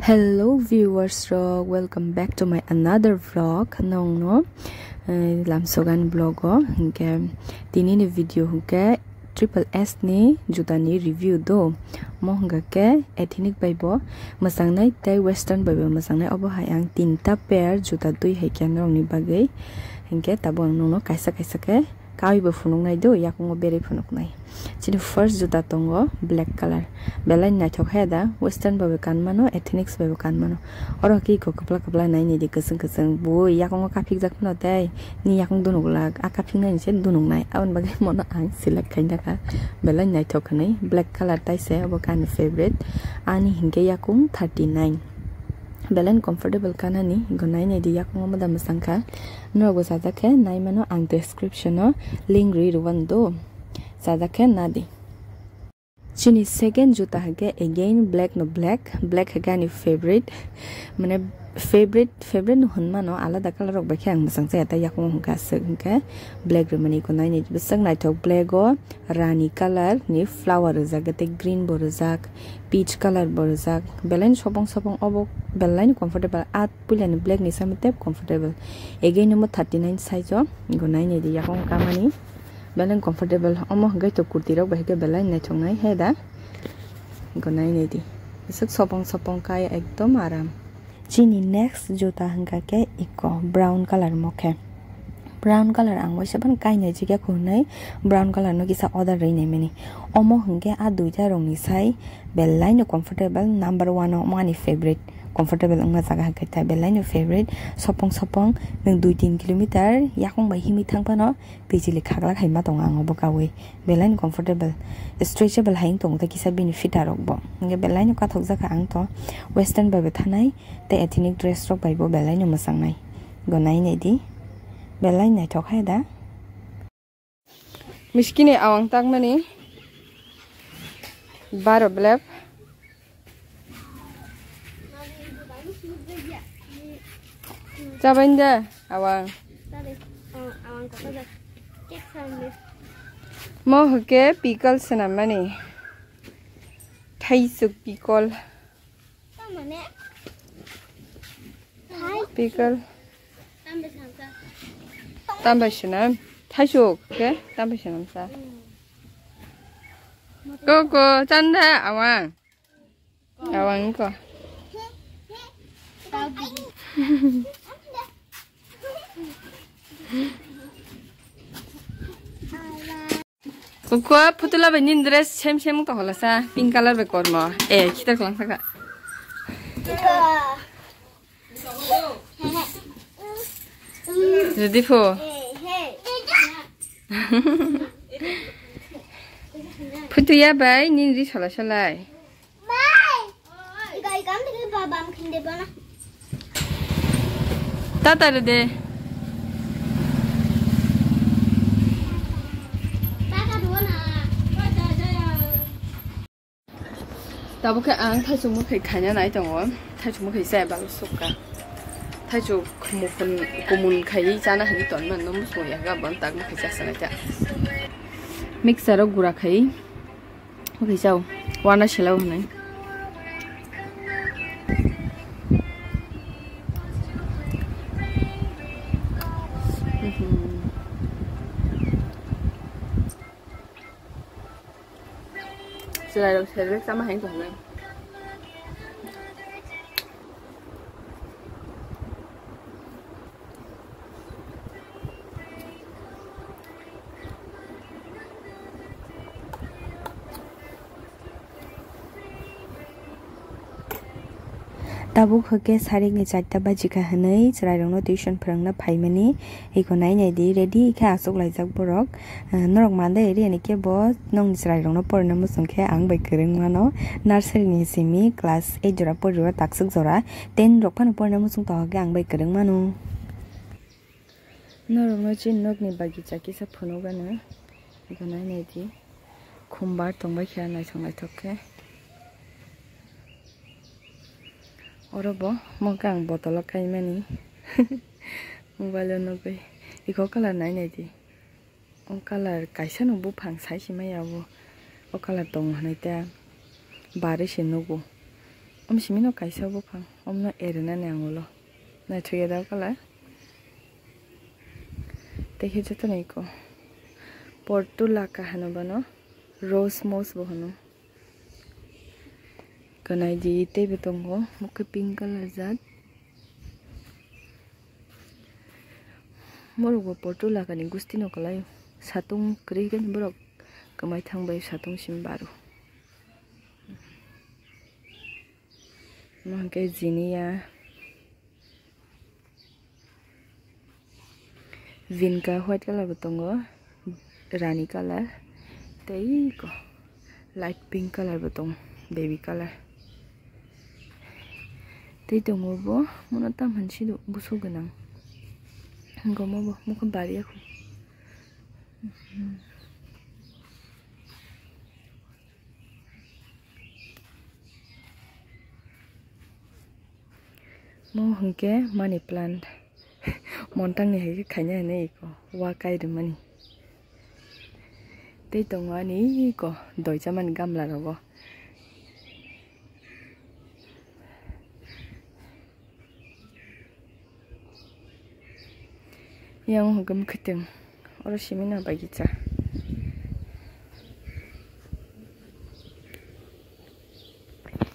Hello viewers, welcome back to my another vlog. No, lamsogan vlog hingke tini ni video hingke Triple S ni juta ni review do mo hingga ke ethnic baibo masangnai tai western baibo masangnai obo hayang tinta pair juta dui haikian rong ni bagai hingke tabo ang no kaisa ke kawi bo funung nai do yakungo bere funuk nai chini first juta tongo black color belai nai thok heda western baibo kan mano ethnics baibo kan mano oro ki ko kapla nai ni di keseng bo yakungo kapik jak no tai ni yakung dunuk lag akapik nai se dunuk nai awan bagai mono ang select kainda ka belai nai thok nai black color tai se obo kan favorite ani hingke yakung 39 Belen comfortable kanani gonai ne di yakung mo da masangka no go sadake nai mano ang description no link ri ruando sadake nadi chini second juta hage again black again your favorite mane favorite no hunma no alada color rok bakhe ang masang se ta yakung hungka sengke black remani ko nai ne besang nai thok black go rani color ni flower jagate green borzak peach color borzak belen sobong obo belen comfortable at pulan black ni samete comfortable again mo 39 size go nai ne di yakung kamani belen comfortable omo gai to kurti rok bahke belen nai thongnai heda go nai ne di besok sobong kai ekdom aram chini next juta hangka ke iko brown color mokhe brown color ang wasaban kai nai jiga khunai brown color no kisa order rei nei meni omo hangke a duita rong ni sai belai no comfortable number 1 o mani favorite comfortable ang jaga ka ta belai no favorite sopong nang 2-3 kilometer yakung bai himi thang pa no pijili khagla khaima tong ang obo kawe belai no comfortable stretchable haing tong ta kisa benefit arok bo nge belai no ka thok jaka ang to western bai thanai te ethnic dress rok bai bo belai no masang nai gonai nei di belai nai thok hai da miskine awang tak mani baro black Jabain dah, awang. Awang kata dah. Cek sambil. Mau ke pickle senam mana? Thai suk pickle. Sama ne. Thai pickle. Tambah sama. Tambah senam. Thai suk ke? Tambah senam sa. Go, canda awang. Awang ko. Kukua putula benin dress sem to hola sa pink color be kormo kita kelang saka jadi fo putu ya bai nin ri hola salai bai ikai kam de baba am khinde bana tata de Tao cái ăn thay chúng mình khai nhá này tao thay chúng mình xe bao sốc cả thay chúng một phần của mình khai ra nó hình tuần mà nó mới sôi à các bạn tao mới khai ra này chả mixer đó gura khai ok sao qua nó lâu này Sila daw sila sama hang ko lang. Tabuk hoke saring ni 4 baji ka hanai chrai rong no tuition phrangna phaimani eko nai nei di ready kha asok laijak borok norok mande ri ani ke bo nong chrai rong no porna musung khe ang bai kereng mano nursery ni semi class 8 jora porwa taksuk jora 10 rok phan porna musung to ge ang bai kereng mano norok no chin nok ni bagi chaki sa phono ga na eko nai nei di khumbar tongbai kha nai songai thokke Orobo, mongkang botol kai mani. Mobile no be. Iko color nai nei di. On color kaisa no bu phang sai si mai yawo. O color tong hanai ta. Bare se no go. Simino kaisa bufang omna erena nangolo na together kala dekhi jeta nei ko portula ka hanu bano rose mos bohno kanai di te betongo muke pink color zat morugo portula ka ni gustino kala satung krigen borok kamai thangbai satung simbaru Mangke zinia vinka white color betongo rani color tei ko light pink color betong baby color tei tongo bo monata mansi do busu ganang gomo bo mukon bari aku Mo hengke money plant montang ni hege khanya nei ko wa kai de mani te tongwa ni ko doi chaman gamla rogo yang hugam khiteng oro simina bagicha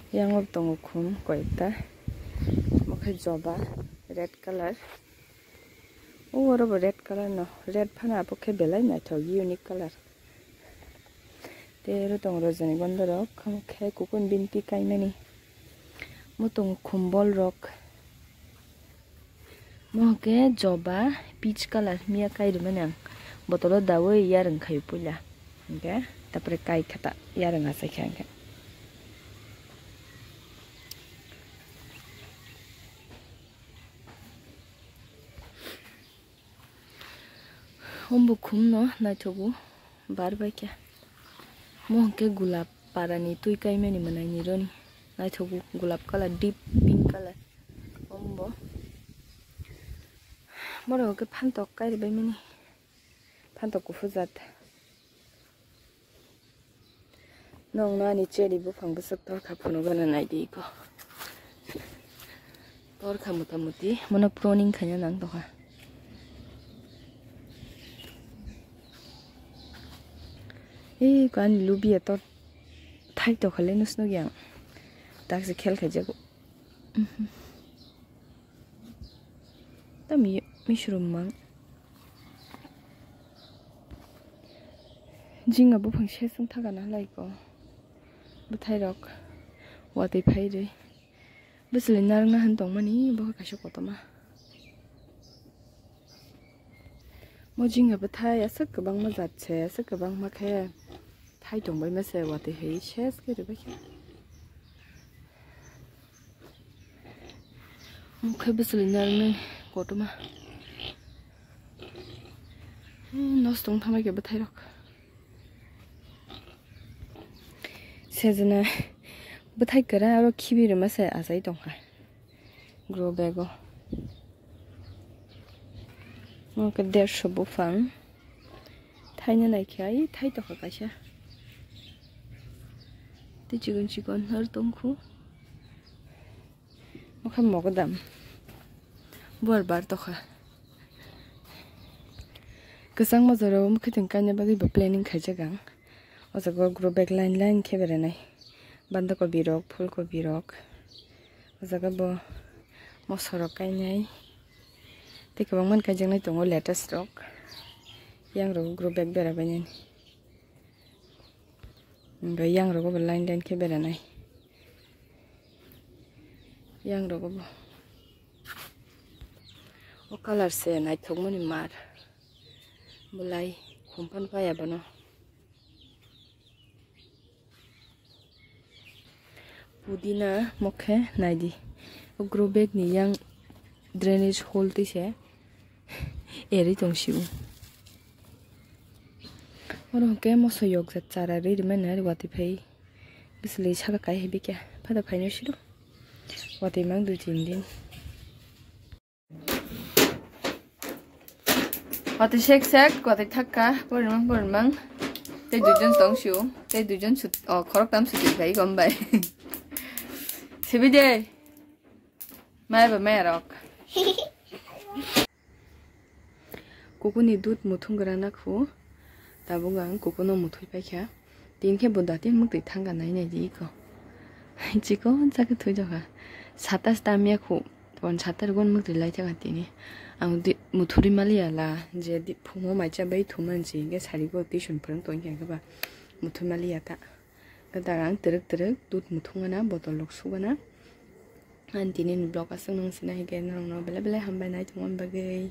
yang ob tongo khum koita Joba red color oh red color no red phana pokhe belai na tho unique color te ro tong rojani gondoro khamkhe kukun binti kaimani mutong khumbol rock moke joba peach color mia kai rumana botolo dawo yarang khai pula okay tapre kai khata yarang asa khanga Ombo khumno na thobu barbai kya mohke gulab parani tui kai meni manai ni roni na thobu gulab color deep pink color ombo moro ke phantok kai bai meni phantok ku fuzat nong na ni cheri bu phang bu sak tor kha phono gana nai di ko tor kha mutamuti mono proning khanya nang to ha kan lubi to thai to khale nusno gyang tak se khel khaje go tami mishrum mang jinga bu phang she sung thaga na lai ko bu thai rok wa te phai re bisle nar na han tong mani bo ka sho ko to ma mo jinga bu thai asak ka bang ma jat che asak ka bang ma khe Thai tong bai ma se wa te hei shes ke re ba kya mukhe bisli nar ne ko to ma nos tong thamai ke ba thai rok sejana ba thai kara aro khibi re ma se asai tong ha grow bag o mo ke der shobu fan thai na nai khai thai to ka sha chicken har tongkhu mokham mogadam bor bar to kha kasang ma zaro mukhe tengka ne bagi ba planning khaja gang ojago grow bag line line khebere nai banda ko birok phul ko birok ojaga bo mosorok kai nai te kabang man kajang nai tongo latest rock yang ro grow bag bera banyan yang rogo line line ke beranai yang rogo o color se nai thogmani mar mulai khumpan paya bano pudina mokhe naidi o grow bag ni yang drainage hole ti se eri tongsiu Oro ke mo so yok zat chara ri men na wati phai bisli chha ka kai hebi kya phada phai no shiru wati mang du tin din wati shek wati thakka pormang te dujon tong shu te dujon sut khorok tam sut phai gom bai Sibide. Mai ba mai rok. Kokoni dut muthung grana khu. Tabungang kokono muthui pai kya. Tin ke boda tin muk ti thanga nai nai ji ko. Ji ko sa ke thu jaga. Sata stamia khu. Pon sata gon muk ti lai jaga tini. Ang di muthuri mali ala je di phumo mai cha bai thuman ji ge sari go ti shun prang ton kya ba. Muthuri mali ata. Kadarang terek dut muthungana botol lok sugana. Antinin vlog asung nang sinai ge nang no bela bela hambay nai tungwan bagay.